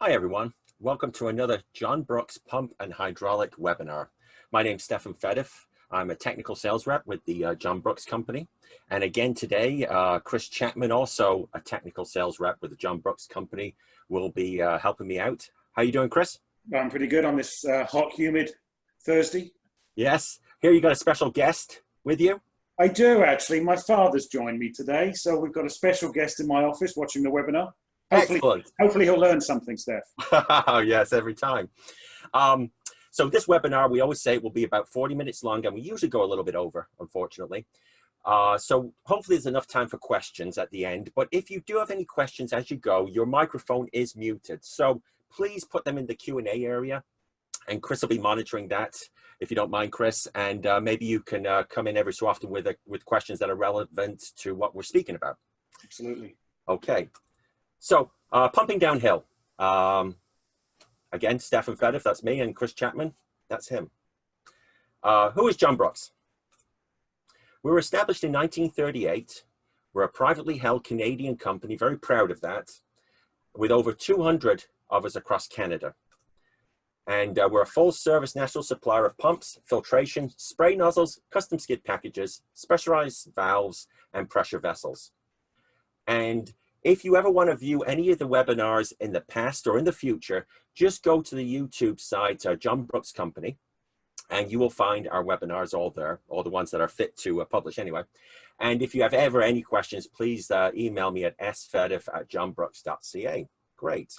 Hi everyone, welcome to another John Brooks Pump and Hydraulic webinar. My name's Stefan Fediw. I'm a technical sales rep with the John Brooks Company. And again today, Chris Chapman, also a technical sales rep with the John Brooks Company, will be helping me out. How you doing, Chris? I'm pretty good on this hot, humid Thursday. Yes, here you got a special guest with you. I do actually. My father's joined me today, so we've got a special guest in my office watching the webinar. Hopefully he'll learn something, Steph. Yes, every time. So this webinar, we always say it will be about 40 minutes long, and we usually go a little bit over, unfortunately. So hopefully there's enough time for questions at the end. But if you do have any questions as you go, your microphone is muted. So please put them in the Q&A area, and Chris will be monitoring that, if you don't mind, Chris. And maybe you can come in every so often with questions that are relevant to what we're speaking about. Absolutely. Okay. So, pumping downhill. Again, Stefan Fediw, that's me, and Chris Chapman, that's him. Who is John Brooks? We were established in 1938. We're a privately held Canadian company, very proud of that, with over 200 of us across Canada. And we're a full-service national supplier of pumps, filtration, spray nozzles, custom skid packages, specialized valves, and pressure vessels. And if you ever want to view any of the webinars in the past or in the future, just go to the YouTube site, John Brooks Company, and you will find our webinars all there, all the ones that are fit to publish anyway. And if you have ever any questions, please email me at sfediw@johnbrooks.ca. Great.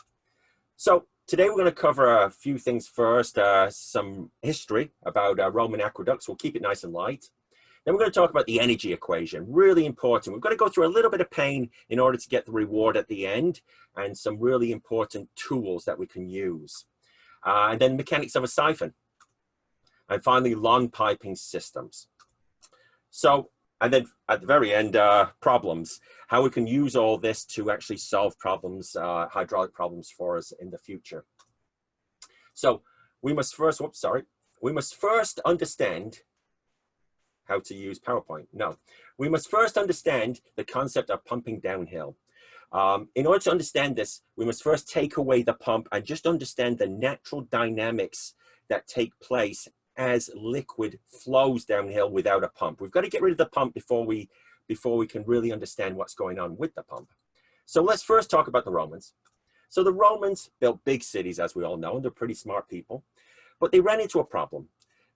So today we're going to cover a few things first, some history about Roman aqueducts. We'll keep it nice and light. Then we're going to talk about the energy equation, really important. We've got to go through a little bit of pain in order to get the reward at the end, and some really important tools that we can use. And then mechanics of a siphon. And finally, long piping systems. So, and then at the very end, problems, how we can use all this to actually solve problems, hydraulic problems for us in the future. So we must first, we must first understand how to use PowerPoint. No, we must first understand the concept of pumping downhill. In order to understand this, we must first take away the pump and just understand the natural dynamics that take place as liquid flows downhill without a pump. We've got to get rid of the pump before we can really understand what's going on with the pump. So let's first talk about the Romans. So the Romans built big cities, as we all know, and they're pretty smart people, but they ran into a problem.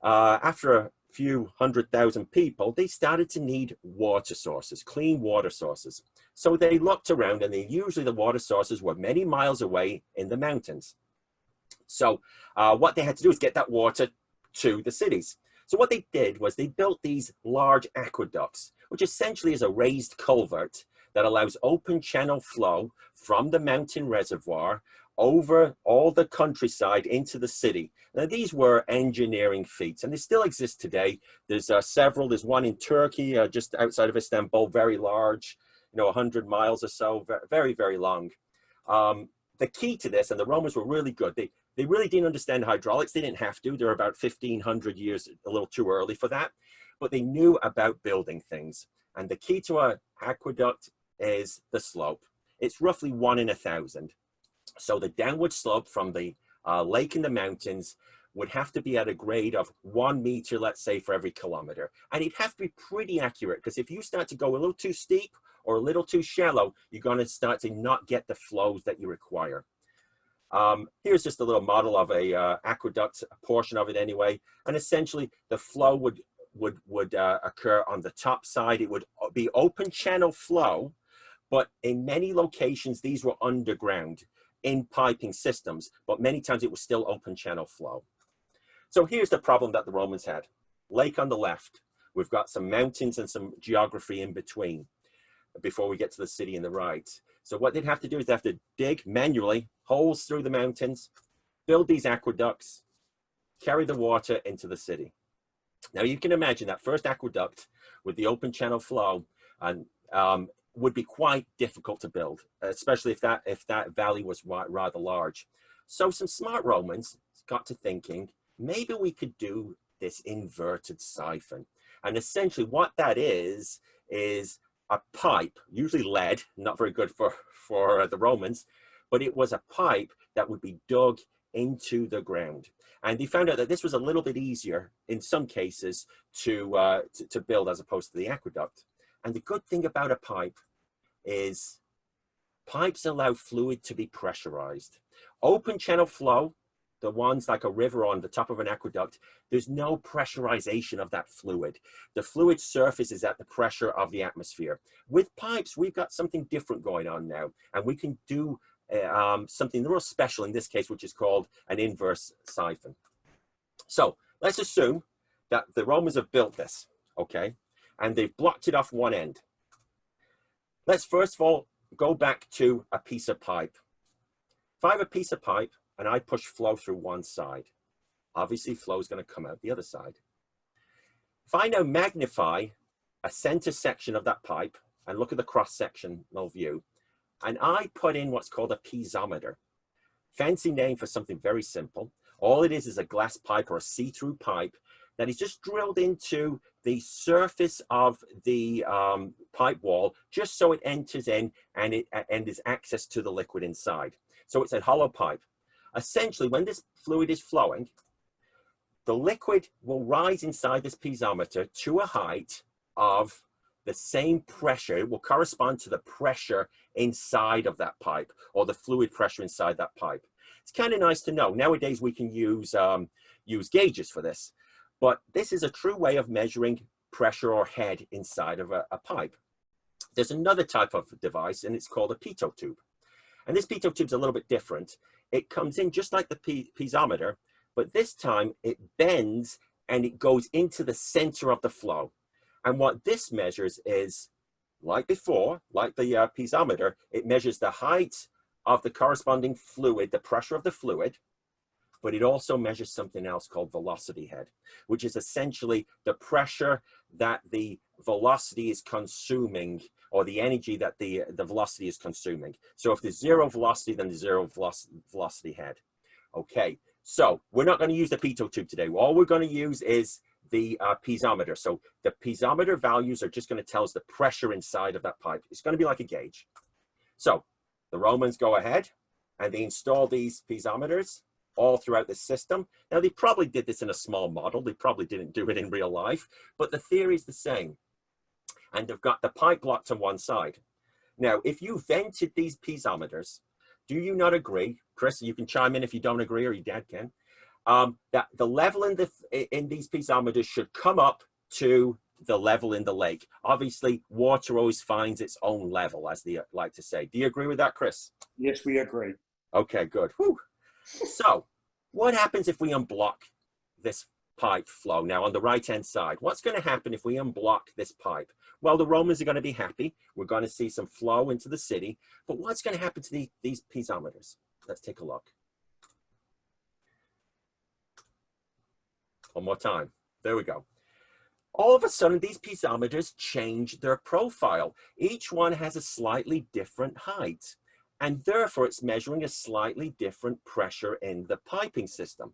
After a few 100,000 people, they started to need water sources, clean water sources. So they looked around, and usually the water sources were many miles away in the mountains. So what they had to do is get that water to the cities. So what they did was they built these large aqueducts, which essentially is a raised culvert that allows open channel flow from the mountain reservoir over all the countryside into the city. Now, these were engineering feats, and they still exist today. There's several. There's one in Turkey, just outside of Istanbul, very large, 100 miles or so, very, very long. The key to this, and the Romans were really good, they really didn't understand hydraulics. They didn't have to. They're about 1,500 years, a little too early for that, but they knew about building things. And the key to an aqueduct is the slope. It's roughly 1 in 1,000. So the downward slope from the lake in the mountains would have to be at a grade of 1 meter, let's say, for every kilometer. And it'd have to be pretty accurate, because if you start to go a little too steep or a little too shallow, you're going to start to not get the flows that you require. Here's just a little model of a aqueduct, a portion of it anyway. And essentially the flow would occur on the top side. It would be open channel flow, but in many locations, these were underground in piping systems, but many times it was still open channel flow. So here's the problem that the Romans had. Lake on the left. We've got some mountains and some geography in between before we get to the city in the right. So what they'd have to do is they have to dig manually holes through the mountains, build these aqueducts, carry the water into the city. Now you can imagine that first aqueduct with the open channel flow and would be quite difficult to build, especially if that valley was rather large. So some smart Romans got to thinking, maybe we could do this inverted siphon. And essentially what that is a pipe, usually lead, not very good for the Romans, but it was a pipe that would be dug into the ground. And they found out that this was a little bit easier in some cases to build as opposed to the aqueduct. And the good thing about a pipe is pipes allow fluid to be pressurized. Open channel flow, the ones like a river on the top of an aqueduct, there's no pressurization of that fluid. The fluid surface is at the pressure of the atmosphere. With pipes, we've got something different going on now, and we can do something real special in this case, which is called an inverse siphon. So let's assume that the Romans have built this, okay, and they've blocked it off one end. Let's first of all go back to a piece of pipe. If I have a piece of pipe and I push flow through one side, obviously flow is going to come out the other side. If I now magnify a center section of that pipe and look at the cross-sectional view, and I put in what's called a piezometer, fancy name for something very simple. All it is a glass pipe or a see-through pipe that is just drilled into the surface of the pipe wall, just so it enters in and is access to the liquid inside. So it's a hollow pipe. Essentially, when this fluid is flowing, the liquid will rise inside this piezometer to a height of the same pressure. It will correspond to the pressure inside of that pipe, or the fluid pressure inside that pipe. It's kind of nice to know. Nowadays, we can use gauges for this, but this is a true way of measuring pressure or head inside of a pipe. There's another type of device, and it's called a pitot tube. And this pitot tube is a little bit different. It comes in just like the piezometer, but this time it bends and it goes into the center of the flow. And what this measures is, like before, like the piezometer, it measures the height of the corresponding fluid, the pressure of the fluid, but it also measures something else called velocity head, which is essentially the pressure that the velocity is consuming, or the energy that the velocity is consuming. So if there's zero velocity, then there's zero velocity head. Okay, so we're not going to use the pitot tube today. All we're going to use is the piezometer. So the piezometer values are just going to tell us the pressure inside of that pipe. It's going to be like a gauge. So the Romans go ahead and they install these piezometers all throughout the system. Now, they probably did this in a small model. They probably didn't do it in real life, but the theory is the same. And they've got the pipe blocked on one side. Now, if you vented these piezometers, do you not agree, Chris, you can chime in if you don't agree, or your dad can, that the level in these piezometers should come up to the level in the lake? Obviously, water always finds its own level, as they like to say. Do you agree with that, Chris? Yes, we agree. Okay, good. Whew. So what happens if we unblock this pipe flow? Now, on the right-hand side, what's going to happen if we unblock this pipe? Well, the Romans are going to be happy. We're going to see some flow into the city. But what's going to happen to these piezometers? Let's take a look. One more time. There we go. All of a sudden, these piezometers change their profile. Each one has a slightly different height, and therefore it's measuring a slightly different pressure in the piping system.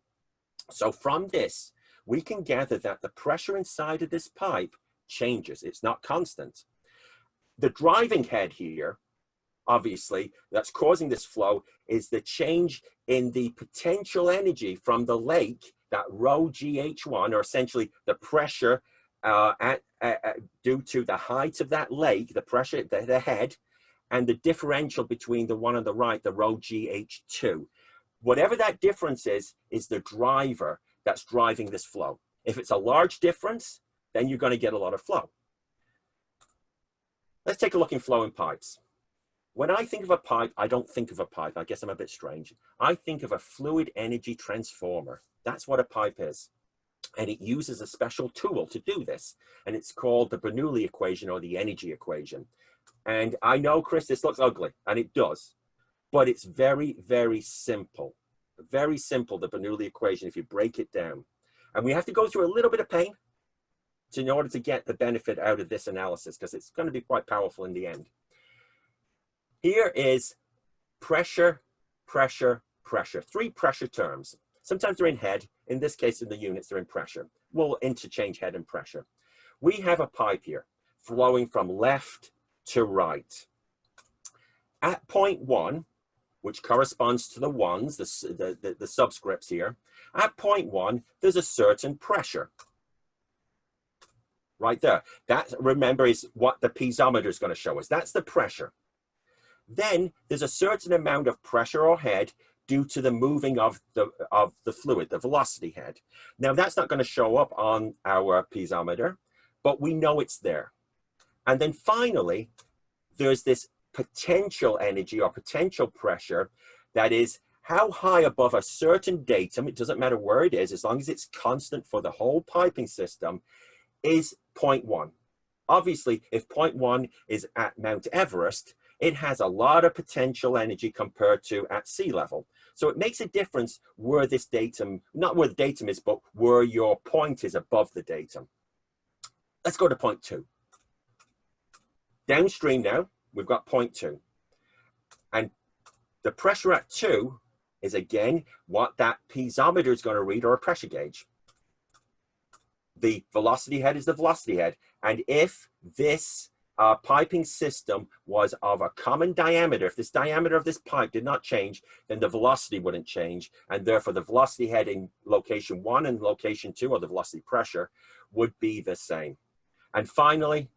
So from this, we can gather that the pressure inside of this pipe changes. It's not constant. The driving head here, obviously, that's causing this flow is the change in the potential energy from the lake, that rho GH1, or essentially the pressure due to the height of that lake, the pressure, the head, and the differential between the one on the right, the rho GH2. Whatever that difference is the driver that's driving this flow. If it's a large difference, then you're going to get a lot of flow. Let's take a look in flow in pipes. When I think of a pipe, I don't think of a pipe. I guess I'm a bit strange. I think of a fluid energy transformer. That's what a pipe is. And it uses a special tool to do this. And it's called the Bernoulli equation, or the energy equation. And I know, Chris, this looks ugly, and it does. But it's very, very simple. Very simple, the Bernoulli equation, if you break it down. And we have to go through a little bit of pain in order to get the benefit out of this analysis, because it's going to be quite powerful in the end. Here is pressure, pressure, pressure. 3 pressure terms. Sometimes they're in head. In this case, in the units, they're in pressure. We'll interchange head and pressure. We have a pipe here flowing from left to right. At point 1, which corresponds to the ones, the subscripts here. At point 1, there's a certain pressure. Right there. That, remember, is what the piezometer is going to show us. That's the pressure. Then there's a certain amount of pressure or head due to the moving of the fluid, the velocity head. Now, that's not going to show up on our piezometer, but we know it's there. And then finally, there's this potential energy or potential pressure that is how high above a certain datum, it doesn't matter where it is, as long as it's constant for the whole piping system, is point 1. Obviously, if point 1 is at Mount Everest, it has a lot of potential energy compared to at sea level. So it makes a difference where this datum, not where the datum is, but where your point is above the datum. Let's go to point 2. Downstream now, we've got point 2. And the pressure at 2 is again what that piezometer is going to read, or a pressure gauge. The velocity head is the velocity head. And if this piping system was of a common diameter, if this diameter of this pipe did not change, then the velocity wouldn't change. And therefore, the velocity head in location 1 and location 2, or the velocity pressure, would be the same. And finally,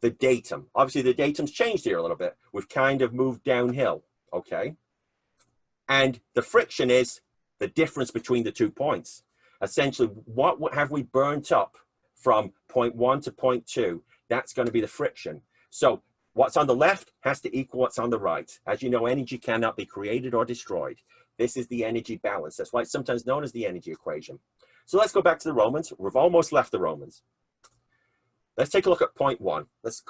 the datum. Obviously, the datum's changed here a little bit. We've kind of moved downhill, okay? And the friction is the difference between the 2 points. Essentially, what have we burnt up from point 1 to point 2? That's going to be the friction. So what's on the left has to equal what's on the right. As you know, energy cannot be created or destroyed. This is the energy balance. That's why it's sometimes known as the energy equation. So let's go back to the Romans. We've almost left the Romans. Let's take a look at point 1. Let's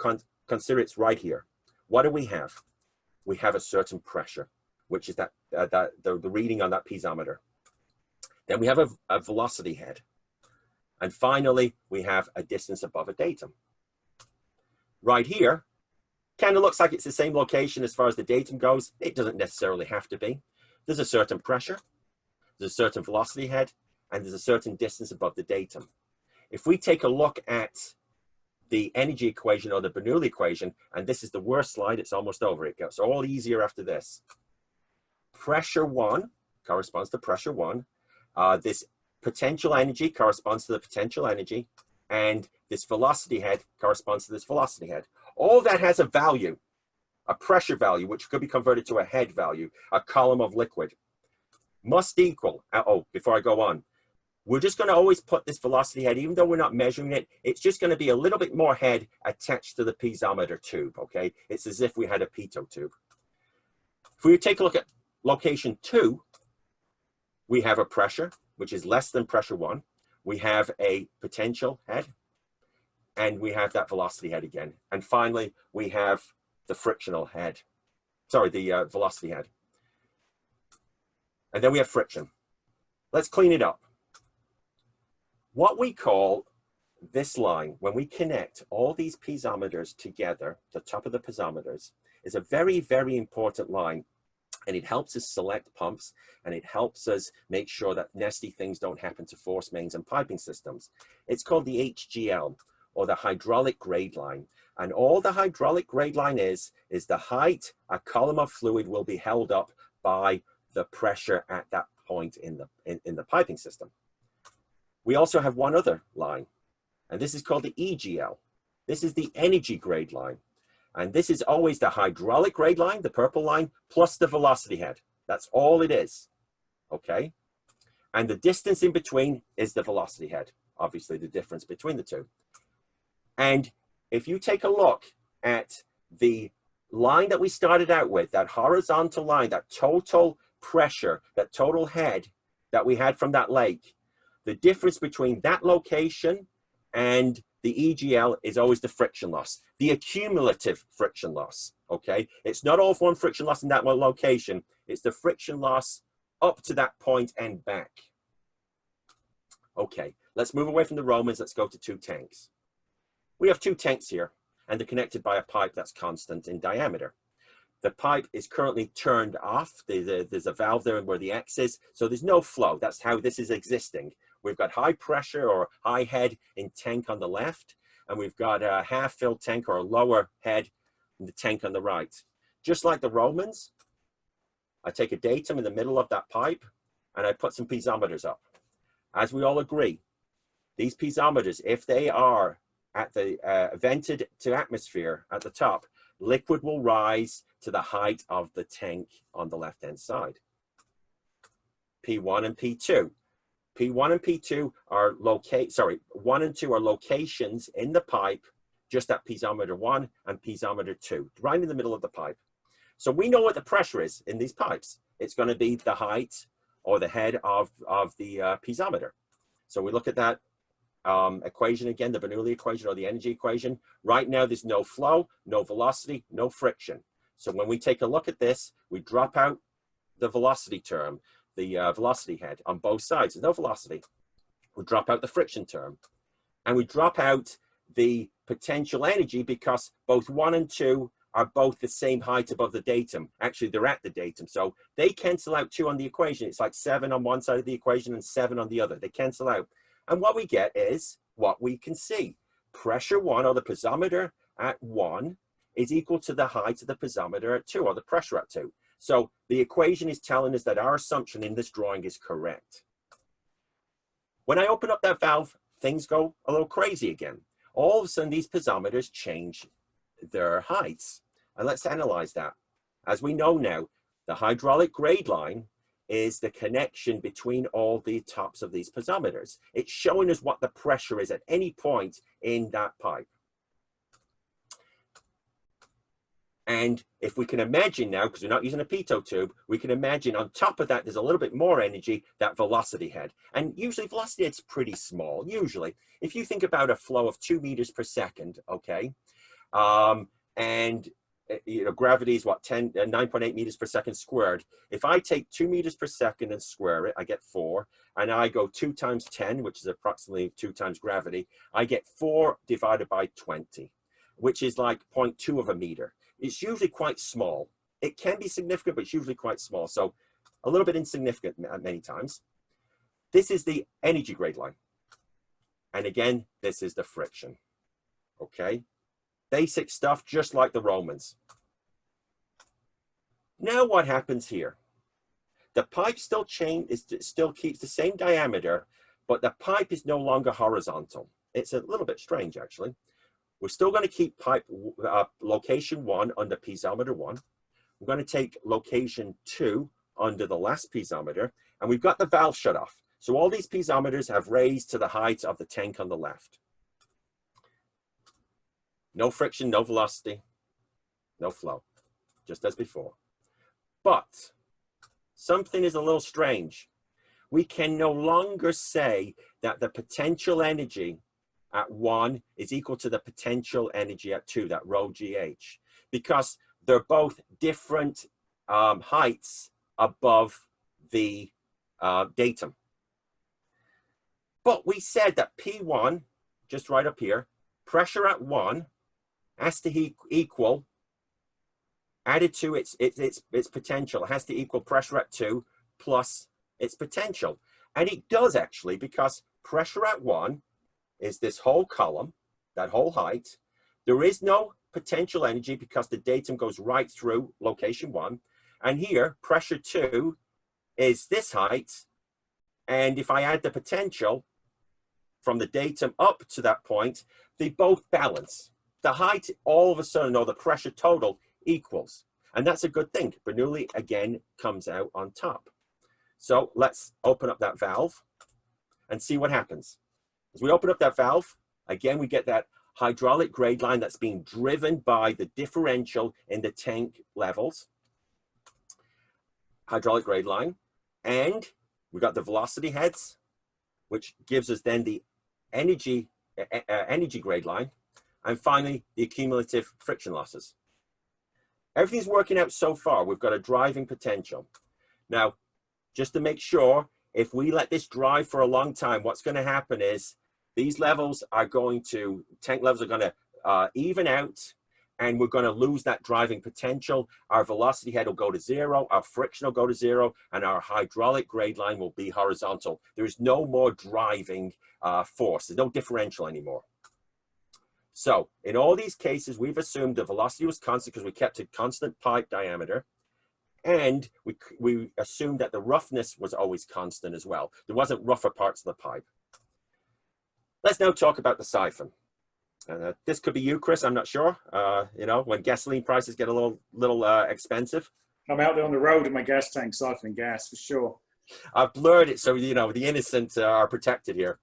consider it's right here. What do we have? We have a certain pressure, which is the reading on that piezometer. Then we have a velocity head. And finally, we have a distance above a datum. Right here, kind of looks like it's the same location as far as the datum goes. It doesn't necessarily have to be. There's a certain pressure, there's a certain velocity head, and there's a certain distance above the datum. If we take a look at the energy equation, or the Bernoulli equation, and this is the worst slide, it's almost over. It gets all easier after this. Pressure 1 corresponds to pressure 1. This potential energy corresponds to the potential energy, and this velocity head corresponds to this velocity head. All that has a value, a pressure value, which could be converted to a head value, a column of liquid. Must equal, before I go on, we're just going to always put this velocity head, even though we're not measuring it, it's just going to be a little bit more head attached to the piezometer tube, okay? It's as if we had a pitot tube. If we take a look at location 2, we have a pressure, which is less than pressure 1. We have a potential head, and we have that velocity head again. And finally, we have the frictional head. Sorry, the velocity head. And then we have friction. Let's clean it up. What we call this line, when we connect all these piezometers together, the top of the piezometers, is a very, very important line. And it helps us select pumps, and it helps us make sure that nasty things don't happen to force mains and piping systems. It's called the HGL, or the hydraulic grade line. And all the hydraulic grade line is the height a column of fluid will be held up by the pressure at that point in the piping system. We also have one other line, and this is called the EGL. This is the energy grade line. And this is always the hydraulic grade line, the purple line, plus the velocity head. That's all it is, okay? And the distance in between is the velocity head, obviously the difference between the two. And if you take a look at the line that we started out with, that horizontal line, that total pressure, that total head that we had from that lake, the difference between that location and the EGL is always the friction loss, the accumulative friction loss, okay? It's not all one friction loss in that one location. It's the friction loss up to that point and back. Okay, let's move away from the Romans. Let's go to 2 tanks. We have 2 tanks here, and they're connected by a pipe that's constant in diameter. The pipe is currently turned off. There's a valve there where the X is, so there's no flow. That's how this is existing. We've got high pressure or high head in tank on the left, and we've got a half-filled tank or a lower head in the tank on the right. Just like the Romans, I take a datum in the middle of that pipe and I put some piezometers up. As we all agree, these piezometers, if they are at the vented to atmosphere at the top, liquid will rise to the height of the tank on the left-hand side. P1 and P2. P1 and P2 are 1 and 2 are locations in the pipe, just at piezometer 1 and piezometer 2, right in the middle of the pipe. So we know what the pressure is in these pipes. It's going to be the height or the head of the piezometer. So we look at that equation again, the Bernoulli equation or the energy equation. Right now, there's no flow, no velocity, no friction. So when we take a look at this, we drop out the velocity term, the velocity head on both sides. There's no velocity. We drop out the friction term. And we drop out the potential energy because both 1 and 2 are both the same height above the datum. Actually, they're at the datum. So they cancel out 2 on the equation. It's like 7 on one side of the equation and 7 on the other. They cancel out. And what we get is what we can see. Pressure 1, or the piezometer at 1, is equal to the height of the piezometer at 2, or the pressure at 2. So the equation is telling us that our assumption in this drawing is correct. When I open up that valve, things go a little crazy again. All of a sudden, these piezometers change their heights. And let's analyze that. As we know now, the hydraulic grade line is the connection between all the tops of these piezometers. It's showing us what the pressure is at any point in that pipe. And if we can imagine now, because we're not using a pitot tube, we can imagine on top of that, there's a little bit more energy, that velocity head. And usually velocity head's pretty small, usually. If you think about a flow of 2 meters per second, okay, and you know, gravity is what, 9.8 meters per second squared. If I take 2 meters per second and square it, I get 4. And I go 2 times 10, which is approximately 2 times gravity, I get 4 divided by 20, which is like 0.2 of a meter. It's usually quite small. It can be significant, but it's usually quite small. So a little bit insignificant many times. This is the energy grade line. And again, this is the friction. Okay. Basic stuff, just like the Romans. Now what happens here? The pipe still keeps the same diameter, but the pipe is no longer horizontal. It's a little bit strange, actually. We're still going to keep pipe location 1 under piezometer 1. We're going to take location 2 under the last piezometer, and we've got the valve shut off. So all these piezometers have raised to the height of the tank on the left. No friction, no velocity, no flow, just as before. But something is a little strange. We can no longer say that the potential energy at 1 is equal to the potential energy at 2, that rho GH, because they're both different heights above the datum. But we said that P1, just right up here, pressure at 1 has to equal, added to its potential, it has to equal pressure at 2 plus its potential. And it does actually, because pressure at 1 is this whole column, that whole height. There is no potential energy because the datum goes right through location 1. And here, pressure 2 is this height. And if I add the potential from the datum up to that point, they both balance. The height all of a sudden, or the pressure total, equals. And that's a good thing. Bernoulli, again, comes out on top. So let's open up that valve and see what happens. As we open up that valve, again, we get that hydraulic grade line that's being driven by the differential in the tank levels. Hydraulic grade line. And we got the velocity heads, which gives us then the energy grade line. And finally, the accumulative friction losses. Everything's working out so far. We've got a driving potential. Now, just to make sure, if we let this drive for a long time, what's going to happen is these levels are going to, tank levels are going to even out, and we're going to lose that driving potential. Our velocity head will go to 0, our friction will go to 0, and our hydraulic grade line will be horizontal. There is no more driving force. There's no differential anymore. So in all these cases, we've assumed the velocity was constant because we kept a constant pipe diameter, And we assumed that the roughness was always constant as well. There wasn't rougher parts of the pipe. Let's now talk about the siphon. This could be you, Chris, I'm not sure. You know, when gasoline prices get a little expensive. I'm out there on the road in my gas tank siphoning gas for sure. I've blurred it so, you know, the innocent are protected here.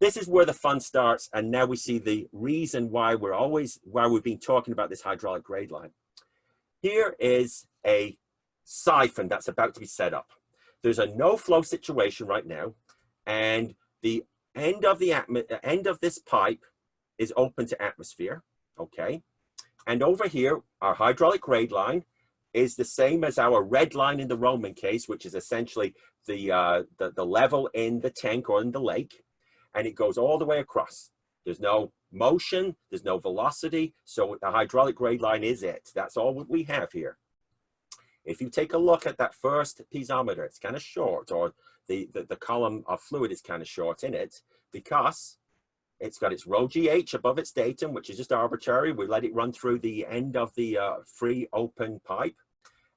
This is where the fun starts, and now we see the reason why we've been talking about this hydraulic grade line. Here is a siphon that's about to be set up. There's a no flow situation right now, and the end of this pipe is open to atmosphere, okay? And over here, our hydraulic grade line is the same as our red line in the Roman case, which is essentially the level in the tank or in the lake, and it goes all the way across. There's no motion, there's no velocity, so the hydraulic grade line is it. That's all we have here. If you take a look at that first piezometer, it's kind of short, or the column of fluid is kind of short in it, because it's got its rho GH above its datum, which is just arbitrary. We let it run through the end of the free open pipe,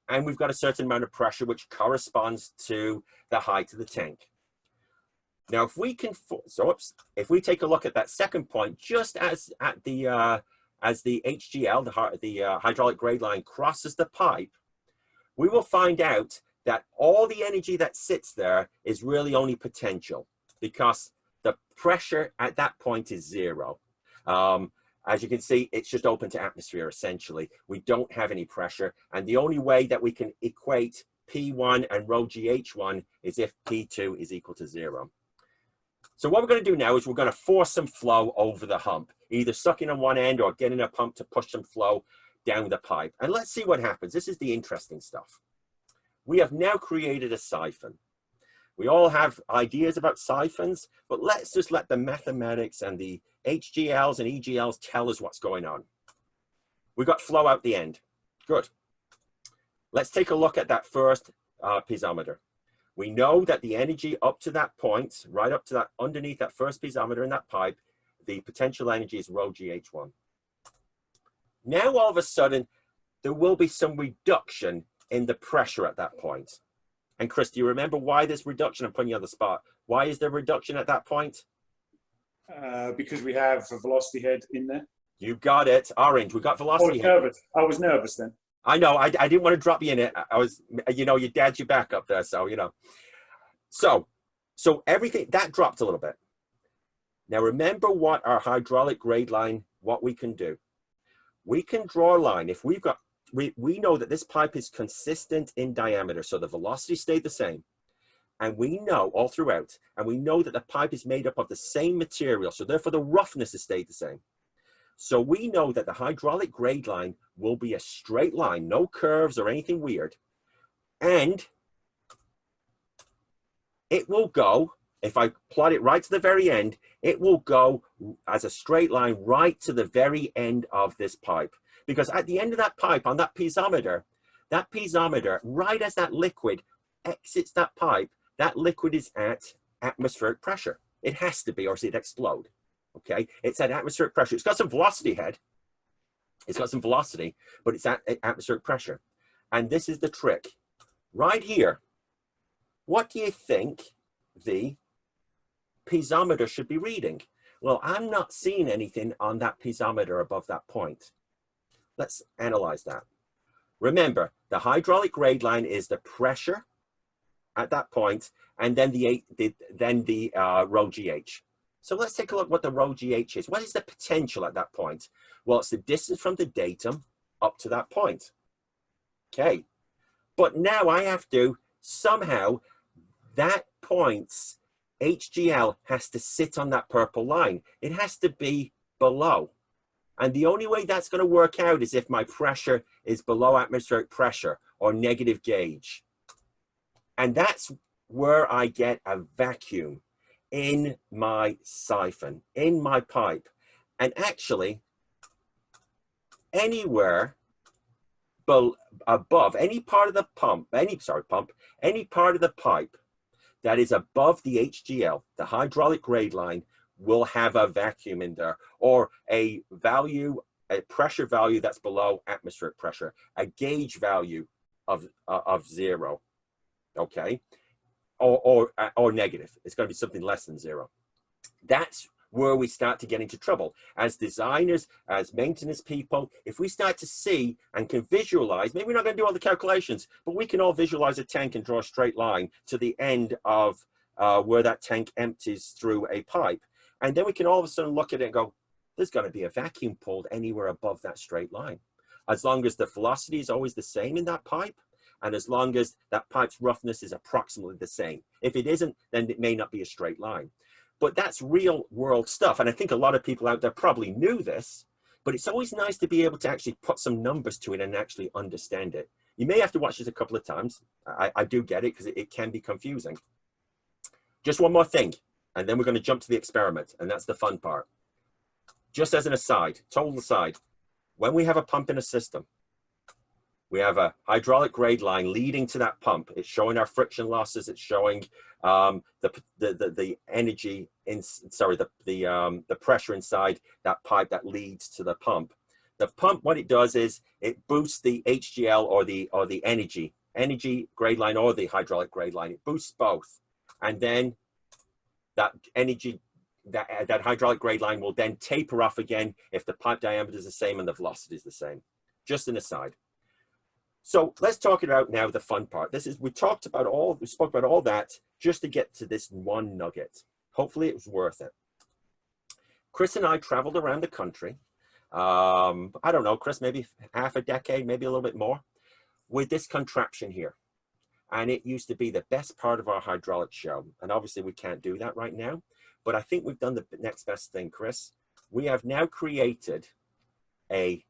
and we've got a certain amount of pressure which corresponds to the height of the tank. Now, if we take a look at that second point, just as the HGL, the hydraulic grade line, crosses the pipe, we will find out that all the energy that sits there is really only potential, because the pressure at that point is zero. As you can see, it's just open to atmosphere, essentially. We don't have any pressure, and the only way that we can equate P1 and rho GH1 is if P2 is equal to 0. So what we're going to do now is we're going to force some flow over the hump, either sucking on one end or getting a pump to push some flow down the pipe. And let's see what happens. This is the interesting stuff. We have now created a siphon. We all have ideas about siphons, but let's just let the mathematics and the HGLs and EGLs tell us what's going on. We've got flow out the end. Good. Let's take a look at that first piezometer. We know that the energy up to that point, right up to that, underneath that first piezometer in that pipe, the potential energy is rho GH1. Now, all of a sudden, there will be some reduction in the pressure at that point. And Chris, do you remember why this reduction? I'm putting you on the spot. Why is there reduction at that point? Because we have a velocity head in there. You got it. Orange, we got velocity head. I was nervous then. I know, I didn't want to drop you in it. I was, you know, your dad's your back up there, so, you know. So everything, that dropped a little bit. Now, remember what our hydraulic grade line, what we can do. We can draw a line. If we've got, we know that this pipe is consistent in diameter, so the velocity stayed the same. And we know all throughout, and we know that the pipe is made up of the same material, so therefore the roughness has stayed the same. So we know that the hydraulic grade line will be a straight line, no curves or anything weird. And it will go, if I plot it right to the very end, it will go as a straight line right to the very end of this pipe. Because at the end of that pipe, on that piezometer, right as that liquid exits that pipe, that liquid is at atmospheric pressure. It has to be, or it'd explode. Okay, it's at atmospheric pressure. It's got some velocity head. It's got some velocity, but it's at atmospheric pressure. And this is the trick. Right here, what do you think the piezometer should be reading? Well, I'm not seeing anything on that piezometer above that point. Let's analyze that. Remember, the hydraulic grade line is the pressure at that point, and then the rho GH. So let's take a look what the rho GH is. What is the potential at that point? Well, it's the distance from the datum up to that point. Okay, but now I have to somehow, that point's HGL has to sit on that purple line. It has to be below. And the only way that's going to work out is if my pressure is below atmospheric pressure or negative gauge. And that's where I get a vacuum in my siphon, in my pipe. And actually, anywhere above any part of the any part of the pipe that is above the HGL, the hydraulic grade line, will have a vacuum in there, or a value, a pressure value that's below atmospheric pressure, a gauge value of 0, okay? Or negative. It's going to be something less than 0. That's where we start to get into trouble. As designers, as maintenance people, if we start to see and can visualize, maybe we're not going to do all the calculations, but we can all visualize a tank and draw a straight line to the end of where that tank empties through a pipe. And then we can all of a sudden look at it and go, there's going to be a vacuum pulled anywhere above that straight line. As long as the velocity is always the same in that pipe, and as long as that pipe's roughness is approximately the same. If it isn't, then it may not be a straight line. But that's real world stuff. And I think a lot of people out there probably knew this, but it's always nice to be able to actually put some numbers to it and actually understand it. You may have to watch this a couple of times. I do get it because it can be confusing. Just one more thing, and then we're going to jump to the experiment, and that's the fun part. Just as an aside, total aside, when we have a pump in a system, we have a hydraulic grade line leading to that pump. It's showing our friction losses. It's showing the energy the pressure inside that pipe that leads to the pump. The pump, what it does is it boosts the HGL or the energy grade line or the hydraulic grade line. It boosts both, and then that energy, that hydraulic grade line will then taper off again if the pipe diameter is the same and the velocity is the same. Just an aside. So let's talk about now the fun part. We spoke about all that just to get to this one nugget. Hopefully it was worth it. Chris and I traveled around the country. I don't know, Chris, maybe half a decade, maybe a little bit more, with this contraption here. And it used to be the best part of our hydraulic show. And obviously we can't do that right now, but I think we've done the next best thing, Chris. We have now created a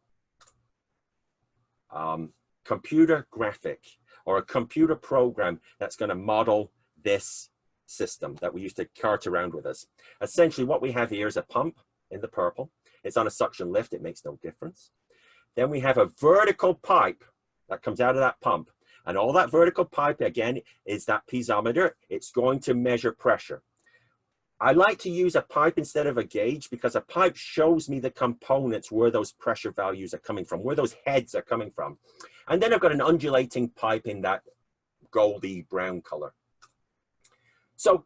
computer graphic or a computer program that's going to model this system that we used to cart around with us. Essentially what we have here is a pump in the purple. It's on a suction lift. It makes no difference. Then we have a vertical pipe that comes out of that pump, and all that vertical pipe again is that piezometer. It's going to measure pressure. I like to use a pipe instead of a gauge because a pipe shows me the components where those pressure values are coming from, where those heads are coming from. And then I've got an undulating pipe in that goldy brown color. So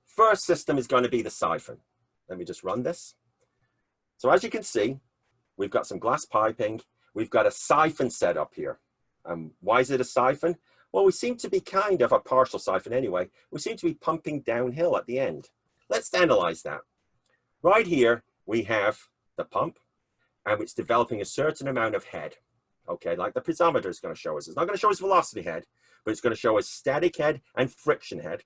first system is going to be the siphon. Let me just run this. So as you can see, we've got some glass piping. We've got a siphon set up here. Why is it a siphon? Well, we seem to be kind of a partial siphon anyway. We seem to be pumping downhill at the end. Let's analyze that. Right here, we have the pump, and it's developing a certain amount of head. Okay, like the piezometer is going to show us. It's not going to show us velocity head, but it's going to show us static head and friction head.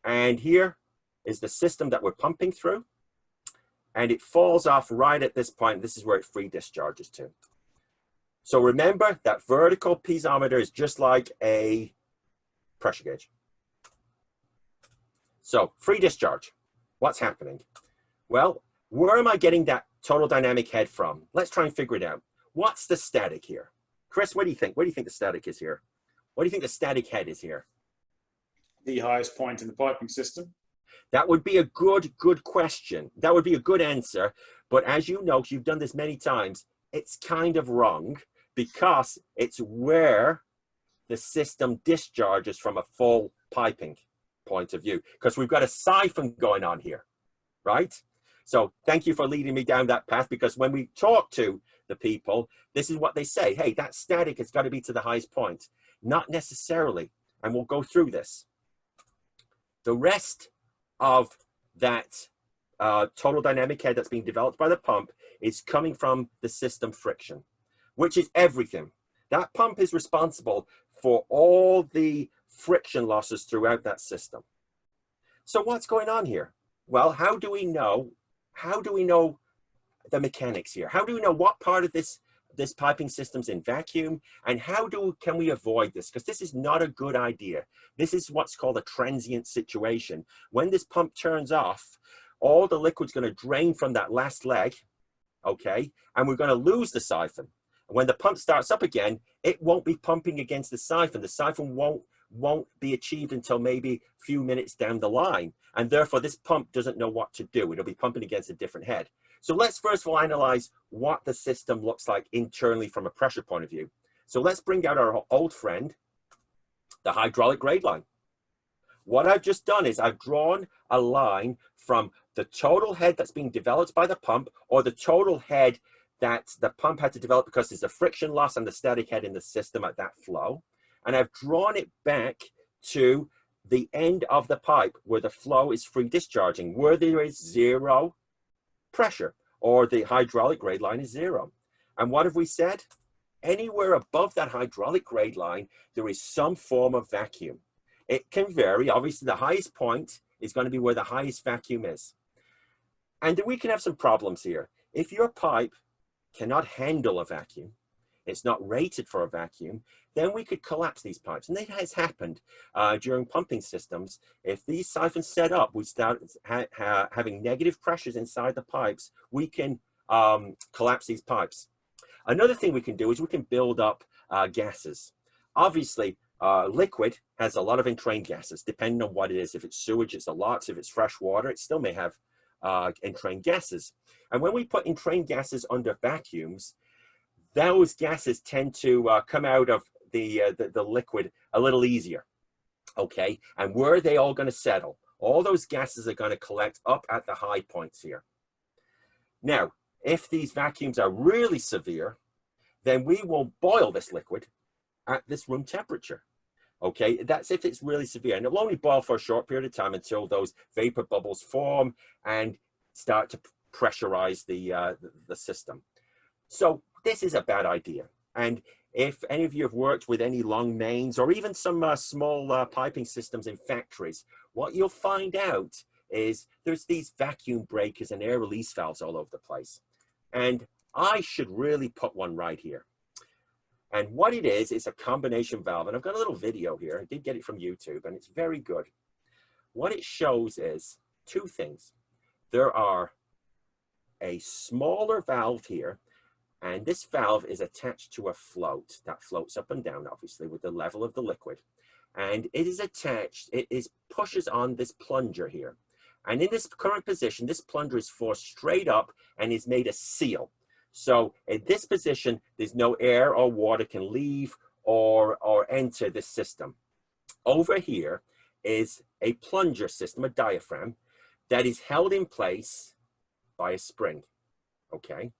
And here is the system that we're pumping through. And it falls off right at this point. This is where it free discharges to. So remember that vertical piezometer is just like a pressure gauge. So free discharge, what's happening? Well, where am I getting that total dynamic head from? Let's try and figure it out. What's the static here? Chris, what do you think? What do you think the static is here? What do you think the static head is here? The highest point in the piping system. That would be a good question. That would be a good answer. But as you know, you've done this many times, it's kind of wrong because it's where the system discharges from a full piping point of view, because we've got a siphon going on here, right? So thank you for leading me down that path, because when we talk to the people, this is what they say. Hey, that static has got to be to the highest point. Not necessarily. And we'll go through this. The rest of that total dynamic head that's being developed by the pump is coming from the system friction, which is everything. That pump is responsible for all the friction losses throughout that system. So what's going on here? Well, how do we know the mechanics here? How do we know what part of this piping system's in vacuum, and can we avoid this? Because this is not a good idea. This is what's called a transient situation. When this pump turns off, all the liquid's going to drain from that last leg, okay, and we're going to lose the siphon. And when the pump starts up again, it won't be pumping against the siphon. The siphon won't be achieved until maybe a few minutes down the line, and therefore this pump doesn't know what to do. It'll be pumping against a different head. So let's first of all analyze what the system looks like internally from a pressure point of view. So let's bring out our old friend, the hydraulic grade line. What I've just done is I've drawn a line from the total head that's being developed by the pump, or the total head that the pump had to develop because there's a friction loss and the static head in the system at that flow. And I've drawn it back to the end of the pipe where the flow is free discharging, where there is zero pressure, or the hydraulic grade line is zero. And what have we said? Anywhere above that hydraulic grade line, there is some form of vacuum. It can vary. Obviously, the highest point is going to be where the highest vacuum is. And we can have some problems here. If your pipe cannot handle a vacuum, it's not rated for a vacuum, then we could collapse these pipes. And that has happened during pumping systems. If these siphons set up, we start having negative pressures inside the pipes, we can collapse these pipes. Another thing we can do is we can build up gases. Obviously, liquid has a lot of entrained gases, depending on what it is. If it's sewage, it's a lot. If it's fresh water, it still may have entrained gases. And when we put entrained gases under vacuums, those gases tend to come out of the liquid a little easier, okay? And where are they all going to settle? All those gases are going to collect up at the high points here. Now, if these vacuums are really severe, then we will boil this liquid at this room temperature. Okay, that's if it's really severe, and it'll only boil for a short period of time until those vapor bubbles form and start to pressurize the system. So this is a bad idea. And if any of you have worked with any long mains or even some small piping systems in factories, what you'll find out is there's these vacuum breakers and air release valves all over the place. And I should really put one right here. And what it is, it's a combination valve. And I've got a little video here. I did get it from YouTube, and it's very good. What it shows is two things. There are a smaller valve here, and this valve is attached to a float that floats up and down, obviously, with the level of the liquid. And it is attached, pushes on this plunger here. And in this current position, this plunger is forced straight up and is made a seal. So in this position, there's no air or water can leave or enter this system. Over here is a plunger system, a diaphragm, that is held in place by a spring, okay?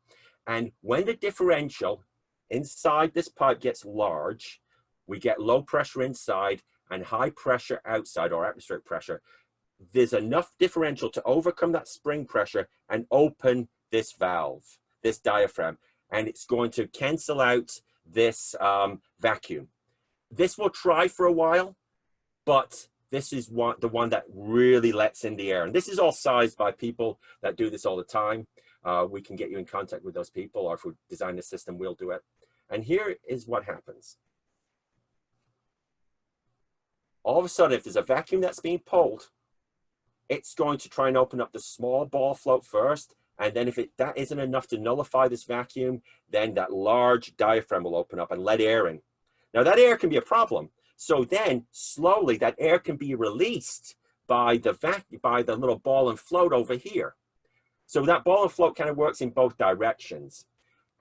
And when the differential inside this pipe gets large, we get low pressure inside and high pressure outside, or atmospheric pressure. There's enough differential to overcome that spring pressure and open this valve, this diaphragm, and it's going to cancel out this vacuum. This will try for a while, but this is the one that really lets in the air. And this is all sized by people that do this all the time. We can get you in contact with those people, or if we design the system, we'll do it. And here is what happens. All of a sudden, if there's a vacuum that's being pulled, it's going to try and open up the small ball float first. And then if that isn't enough to nullify this vacuum, then that large diaphragm will open up and let air in. Now that air can be a problem. So then slowly that air can be released by the little ball and float over here. So that ball and float kind of works in both directions.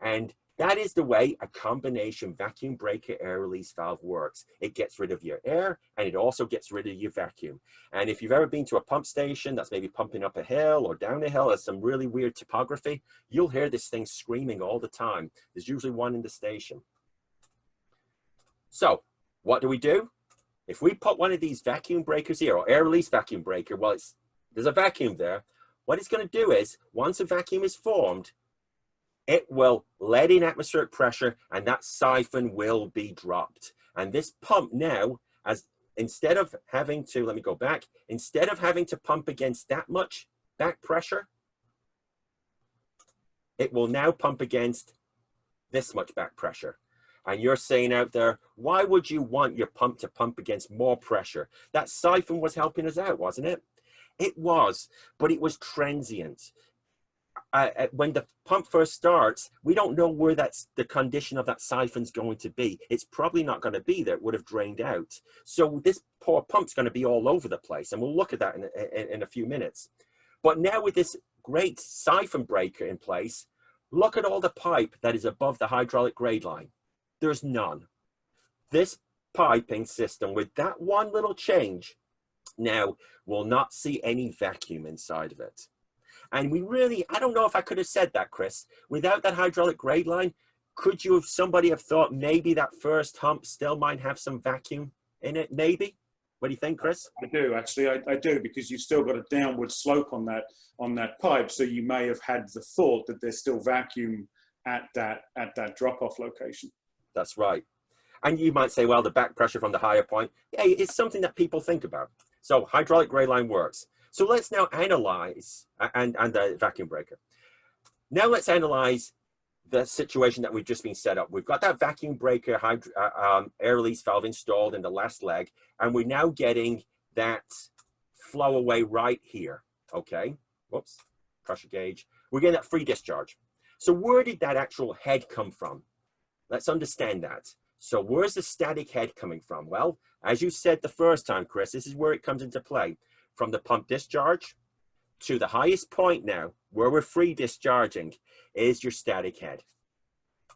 And that is the way a combination vacuum breaker air release valve works. It gets rid of your air and it also gets rid of your vacuum. And if you've ever been to a pump station that's maybe pumping up a hill or down a hill, there's some really weird topography, you'll hear this thing screaming all the time. There's usually one in the station. So what do? If we put one of these vacuum breakers here, or air release vacuum breaker, well, there's a vacuum there. What it's going to do is, once a vacuum is formed, it will let in atmospheric pressure and that siphon will be dropped. And this pump now, instead of having to, let me go back, instead of having to pump against that much back pressure, it will now pump against this much back pressure. And you're saying out there, why would you want your pump to pump against more pressure? That siphon was helping us out, wasn't it? It was, but it was transient. When the pump first starts, we don't know where the condition of that siphon's going to be. It's probably not going to be there. It would have drained out. So this poor pump's going to be all over the place. And we'll look at that in a few minutes. But now with this great siphon breaker in place, look at all the pipe that is above the hydraulic grade line. There's none. This piping system with that one little change now will not see any vacuum inside of it. And we really, I don't know if I could have said that, Chris. Without that hydraulic grade line, could you have, somebody have thought maybe that first hump still might have some vacuum in it, maybe? What do you think, Chris? I do, actually. I do, because you've still got a downward slope on that pipe. So you may have had the thought that there's still vacuum at that drop-off location. That's right. And you might say, well, the back pressure from the higher point, yeah, it's something that people think about. So hydraulic grade line works. So let's now analyze, and the vacuum breaker. Now let's analyze the situation that we've just been set up. We've got that vacuum breaker air release valve installed in the last leg, and we're now getting that flow away right here. Okay, whoops, pressure gauge. We're getting that free discharge. So where did that actual head come from? Let's understand that. So where's the static head coming from? Well, as you said the first time, Chris, this is where it comes into play. From the pump discharge to the highest point now, where we're free discharging, is your static head.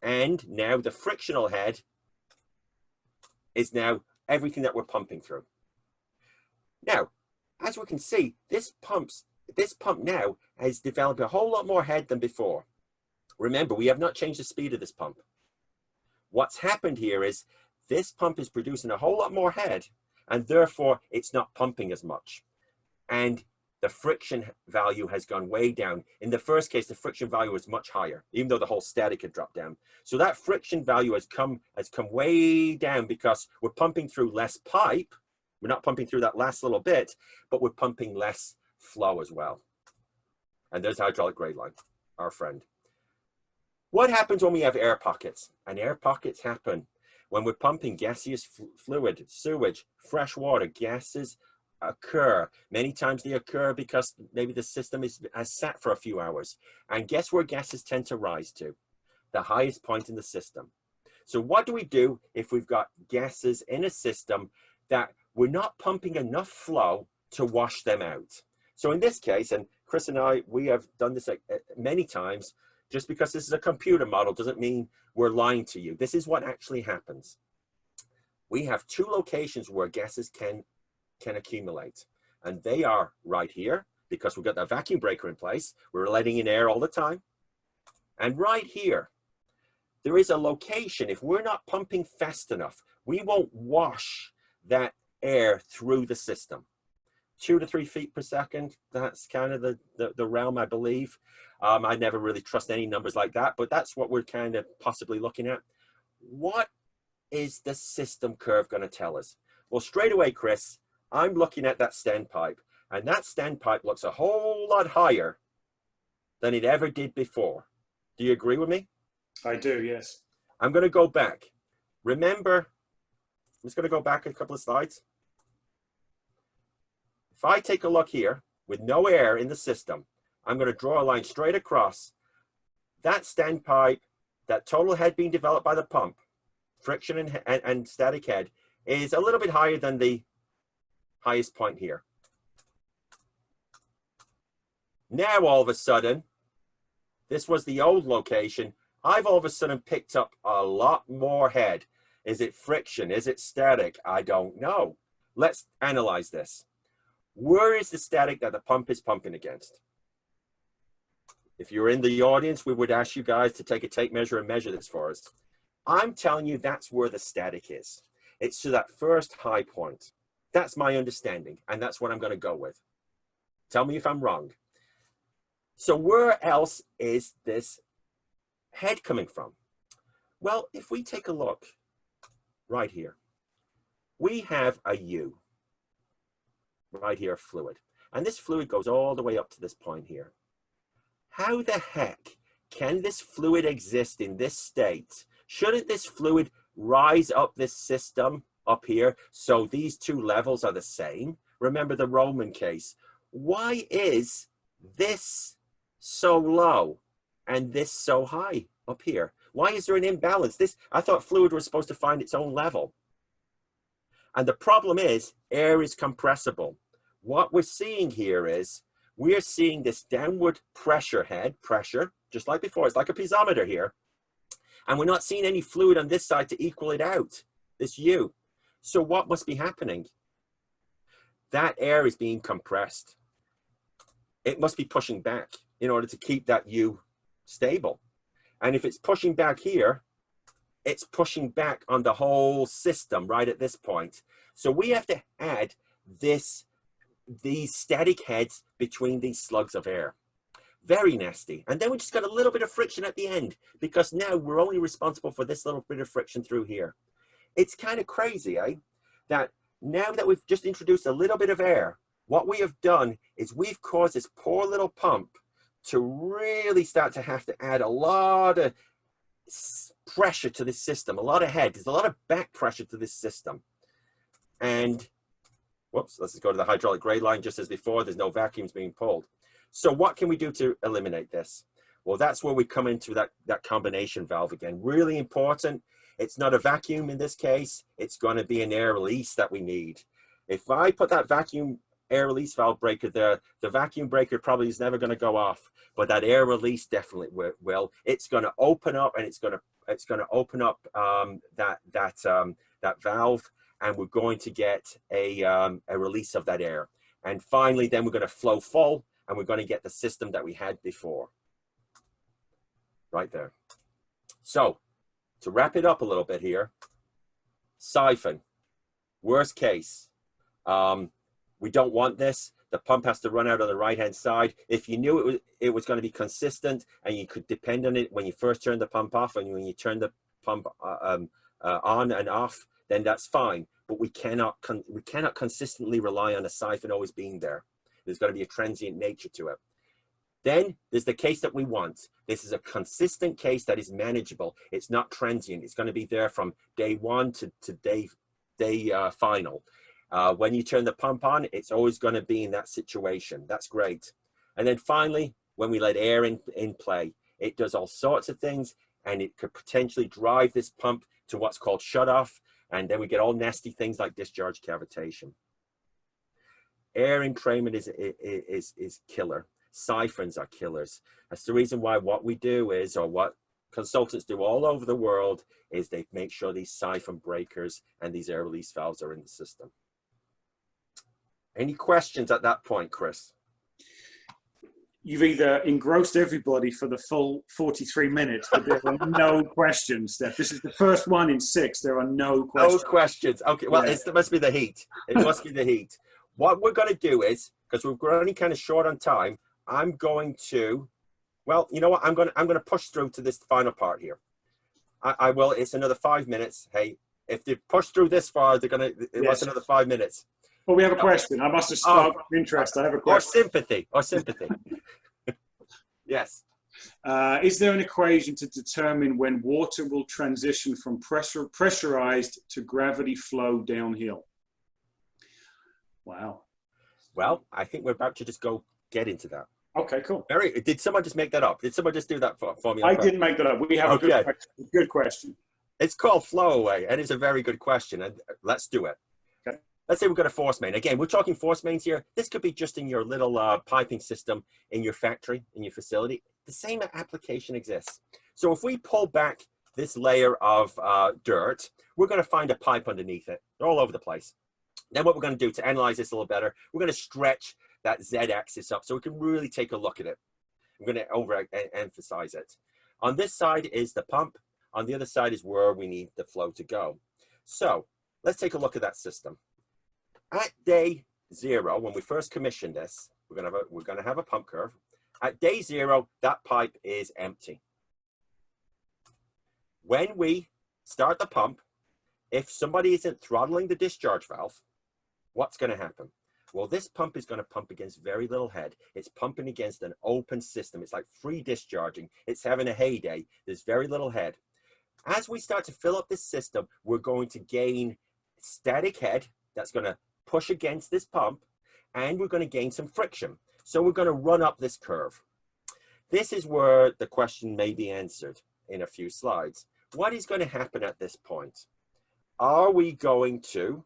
And now the frictional head is now everything that we're pumping through. Now, as we can see, this pump now has developed a whole lot more head than before. Remember, we have not changed the speed of this pump. What's happened here is this pump is producing a whole lot more head, and therefore it's not pumping as much. And the friction value has gone way down. In the first case, the friction value was much higher, even though the whole static had dropped down. So that friction value has come way down because we're pumping through less pipe. We're not pumping through that last little bit, but we're pumping less flow as well. And there's hydraulic grade line, our friend. What happens when we have air pockets? And air pockets happen when we're pumping gaseous fluid, sewage, fresh water. Gases occur. Many times they occur because maybe the system has sat for a few hours. And guess where gases tend to rise to? The highest point in the system. So what do we do if we've got gases in a system that we're not pumping enough flow to wash them out? So in this case, and Chris and I, we have done this many times. Just because this is a computer model doesn't mean we're lying to you. This is what actually happens. We have two locations where gases can accumulate. And they are right here, because we've got that vacuum breaker in place. We're letting in air all the time. And right here, there is a location. If we're not pumping fast enough, we won't wash that air through the system. 2 to 3 feet per second, that's kind of the realm, I believe. I never really trust any numbers like that, but that's what we're kind of possibly looking at. What is the system curve going to tell us? Well, straight away, Chris, I'm looking at that standpipe, and that standpipe looks a whole lot higher than it ever did before. Do you agree with me? I do, yes. I'm going to go back. Remember, I'm just going to go back a couple of slides. If I take a look here with no air in the system, I'm going to draw a line straight across that standpipe, that total head being developed by the pump, friction and static head, is a little bit higher than the highest point here. Now, all of a sudden, this was the old location. I've all of a sudden picked up a lot more head. Is it friction? Is it static? I don't know. Let's analyze this. Where is the static that the pump is pumping against? If you're in the audience, we would ask you guys to take a tape measure and measure this for us. I'm telling you that's where the static is. It's to that first high point. That's my understanding, and that's what I'm going to go with. Tell me if I'm wrong. So where else is this head coming from? Well, if we take a look right here, we have a U right here, fluid. And this fluid goes all the way up to this point here. How the heck can this fluid exist in this state? Shouldn't this fluid rise up this system up here so these two levels are the same? Remember the Roman case. Why is this so low and this so high up here? Why is there an imbalance? I thought fluid was supposed to find its own level. And the problem is air is compressible. What we're seeing here is we're seeing this downward pressure head, just like before. It's like a piezometer here. And we're not seeing any fluid on this side to equal it out, this U. So what must be happening? That air is being compressed. It must be pushing back in order to keep that U stable. And if it's pushing back here, it's pushing back on the whole system right at this point. So we have to add these static heads between these slugs of air. Very nasty. And then we just got a little bit of friction at the end, because now we're only responsible for this little bit of friction through here. It's kind of crazy, eh? That now that we've just introduced a little bit of air, what we have done is we've caused this poor little pump to really start to have to add a lot of pressure to this system, a lot of head. There's a lot of back pressure to this system. And whoops, let's just go to the hydraulic grade line just as before. There's no vacuums being pulled. So what can we do to eliminate this? Well, that's where we come into that combination valve again. Really important. It's not a vacuum in this case. It's going to be an air release that we need. If I put that vacuum air release valve breaker there, the vacuum breaker probably is never going to go off, but that air release definitely will. It's going to open up, and it's going to open up that valve, and we're going to get a release of that air. And finally, then we're going to flow full, and we're going to get the system that we had before. Right there. So to wrap it up a little bit here, siphon, worst case. We don't want this. The pump has to run out on the right-hand side. If you knew it was going to be consistent and you could depend on it when you first turn the pump off and when you turn the pump on and off, then that's fine. But we cannot consistently rely on a siphon always being there. There's got to be a transient nature to it. Then there's the case that we want. This is a consistent case that is manageable. It's not transient. It's going to be there from day one to day final. When you turn the pump on, it's always going to be in that situation. That's great. And then finally, when we let air in play, it does all sorts of things, and it could potentially drive this pump to what's called shut off. And then we get all nasty things like discharge cavitation. Air entrainment is killer. Siphons are killers. That's the reason why what we do is, or what consultants do all over the world, is they make sure these siphon breakers and these air release valves are in the system. Any questions at that point, Chris? You've either engrossed everybody for the full 43 minutes, but there are no questions, Steph. This is the first one in 6. There are no questions. No questions. Okay, well, yeah. It must be the heat. It must be the heat. What we're going to do is, because we're only kind of short on time, I'm going to, well, you know what? I'm going to push through to this final part here. I will. It's another 5 minutes. Hey, if they push through this far, they're going to. It was another 5 minutes. Well, we have a question. I must have sparked interest. I have a question. Or sympathy. Yes. Is there an equation to determine when water will transition from pressurized to gravity flow downhill? Wow. Well, I think we're about to just go get into that. Okay, cool. Did someone just make that up? Did someone just do that for me? I didn't make that up. We have a good question. It's called flow away, and it's a very good question, and let's do it. Okay. Let's say we've got a force main. Again, we're talking force mains here. This could be just in your little piping system in your factory, in your facility. The same application exists. So if we pull back this layer of dirt, we're going to find a pipe underneath it. They're all over the place. Then what we're going to do to analyze this a little better, we're going to stretch that Z-axis up so we can really take a look at it. I'm going to overemphasize it. On this side is the pump. On the other side is where we need the flow to go. So let's take a look at that system. At day 0, when we first commissioned this, we're going to have a pump curve. At day 0, that pipe is empty. When we start the pump, if somebody isn't throttling the discharge valve, what's going to happen? Well, this pump is going to pump against very little head. It's pumping against an open system. It's like free discharging. It's having a heyday. There's very little head. As we start to fill up this system, we're going to gain static head that's going to push against this pump, and we're going to gain some friction. So we're going to run up this curve. This is where the question may be answered in a few slides. What is going to happen at this point? Are we going to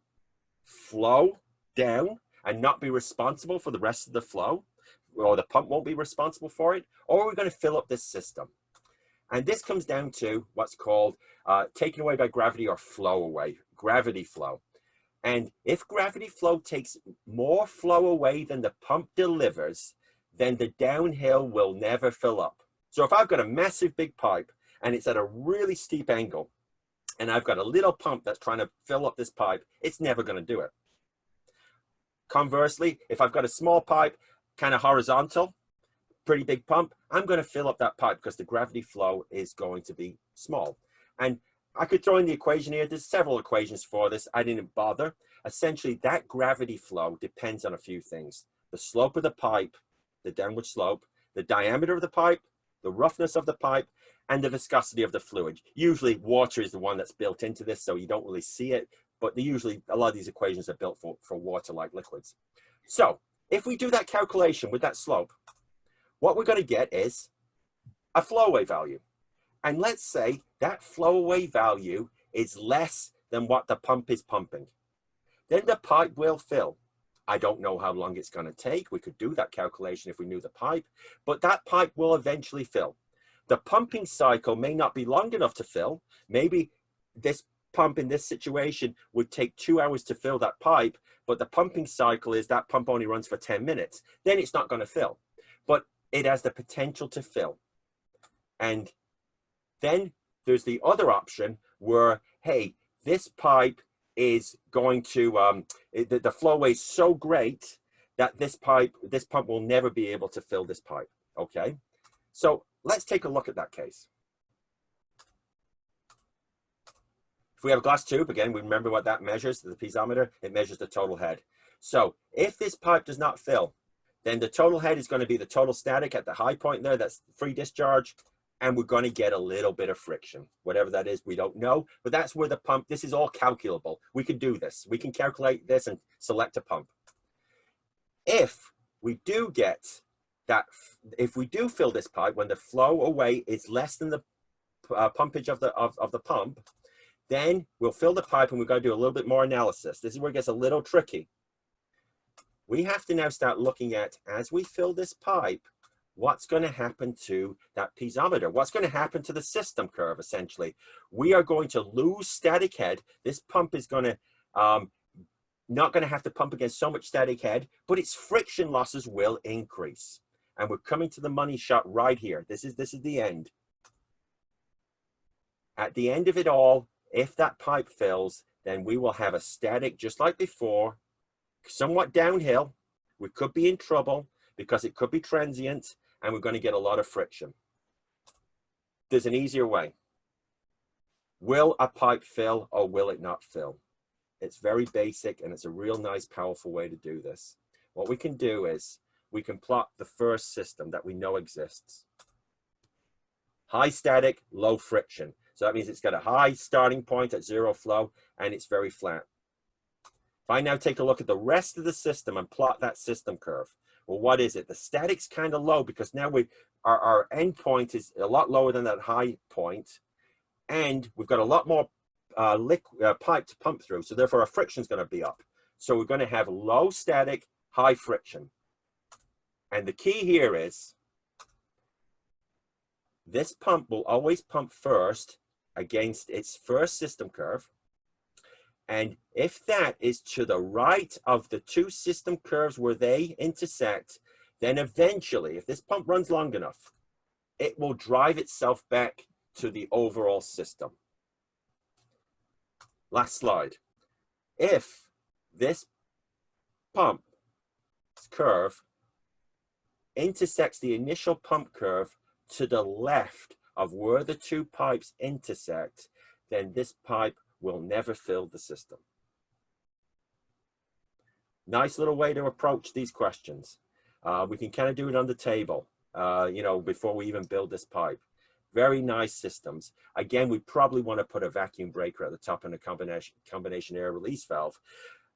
flow down and not be responsible for the rest of the flow, or the pump won't be responsible for it, or are we going to fill up this system? And this comes down to what's called taken away by gravity or flow away, gravity flow. And if gravity flow takes more flow away than the pump delivers, then the downhill will never fill up. So if I've got a massive big pipe and it's at a really steep angle, and I've got a little pump that's trying to fill up this pipe, it's never going to do it. Conversely, if I've got a small pipe, kind of horizontal, pretty big pump, I'm going to fill up that pipe because the gravity flow is going to be small. And I could throw in the equation here. There's several equations for this. I didn't bother. Essentially, that gravity flow depends on a few things: the slope of the pipe, the downward slope, the diameter of the pipe, the roughness of the pipe, and the viscosity of the fluid. Usually water is the one that's built into this, so you don't really see it, but usually a lot of these equations are built for water-like liquids. So if we do that calculation with that slope, what we're going to get is a flow away value. And let's say that flow away value is less than what the pump is pumping. Then the pipe will fill. I don't know how long it's going to take. We could do that calculation if we knew the pipe, but that pipe will eventually fill. The pumping cycle may not be long enough to fill. Maybe this pump in this situation would take 2 hours to fill that pipe, but the pumping cycle is that pump only runs for 10 minutes. Then it's not going to fill, but it has the potential to fill. And then there's the other option where, hey, this pipe is going to, the flow away is so great that this pump will never be able to fill this pipe, okay? So let's take a look at that case. If we have a glass tube, again, we remember what that measures, the piezometer, it measures the total head. So if this pipe does not fill, then the total head is going to be the total static at the high point there, that's free discharge, and we're going to get a little bit of friction. Whatever that is, we don't know, but that's where the pump, this is all calculable. We can do this. We can calculate this and select a pump. If we do get that, if we do fill this pipe when the flow away is less than the pumpage of the pump, then we'll fill the pipe and we're going to do a little bit more analysis. This is where it gets a little tricky. We have to now start looking at, as we fill this pipe, what's going to happen to that piezometer? What's going to happen to the system curve, essentially? We are going to lose static head. This pump is going to, not going to have to pump against so much static head, but its friction losses will increase. And we're coming to the money shot right here. This is the end. At the end of it all, if that pipe fills, then we will have a static, just like before, somewhat downhill. We could be in trouble because it could be transient, and we're going to get a lot of friction. There's an easier way. Will a pipe fill or will it not fill? It's very basic, and it's a real nice, powerful way to do this. What we can do is we can plot the first system that we know exists. High static, low friction. So that means it's got a high starting point at zero flow, and it's very flat. If I now take a look at the rest of the system and plot that system curve, well, what is it? The static's kind of low because now our end point is a lot lower than that high point, and we've got a lot more pipe to pump through, so therefore our friction's going to be up. So we're going to have low static, high friction. And the key here is this pump will always pump first against its first system curve. And if that is to the right of the two system curves where they intersect, then eventually, if this pump runs long enough, it will drive itself back to the overall system. Last slide. If this pump curve intersects the initial pump curve to the left of where the two pipes intersect, then this pipe will never fill the system. Nice little way to approach these questions. We can kind of do it on the table, you know, before we even build this pipe. Very nice systems. Again, we probably want to put a vacuum breaker at the top and a combination air release valve.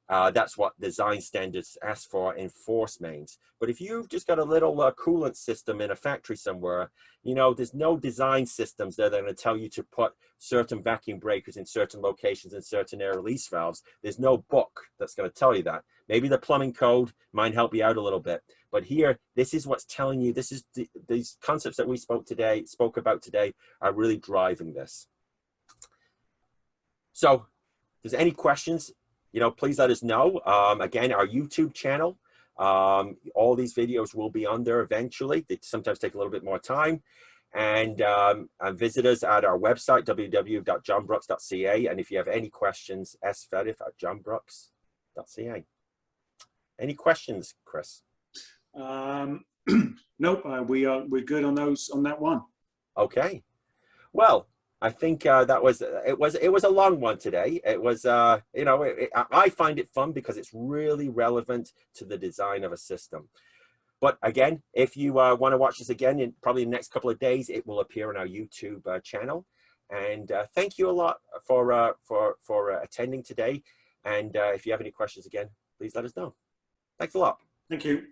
That's what design standards ask for in force mains. But if you've just got a little coolant system in a factory somewhere, you know, there's no design systems there that are going to tell you to put certain vacuum breakers in certain locations and certain air release valves. There's no book that's going to tell you that. Maybe the plumbing code might help you out a little bit. But here, this is what's telling you, this is these concepts that we spoke about today are really driving this. So if there's any questions, you know, please let us know. Again, our YouTube channel, all these videos will be on there eventually. They sometimes take a little bit more time. And visit us at our website, www.johnbrooks.ca. And if you have any questions, sfediw@johnbrooks.ca. Any questions, Chris? Nope, we're good on that one. Okay. Well, I think that was it was a long one today. It was you know, I find it fun because it's really relevant to the design of a system. But again, if you want to watch this again in probably the next couple of days, it will appear on our YouTube channel. And thank you a lot for attending today. And if you have any questions again, please let us know. Thanks a lot. Thank you.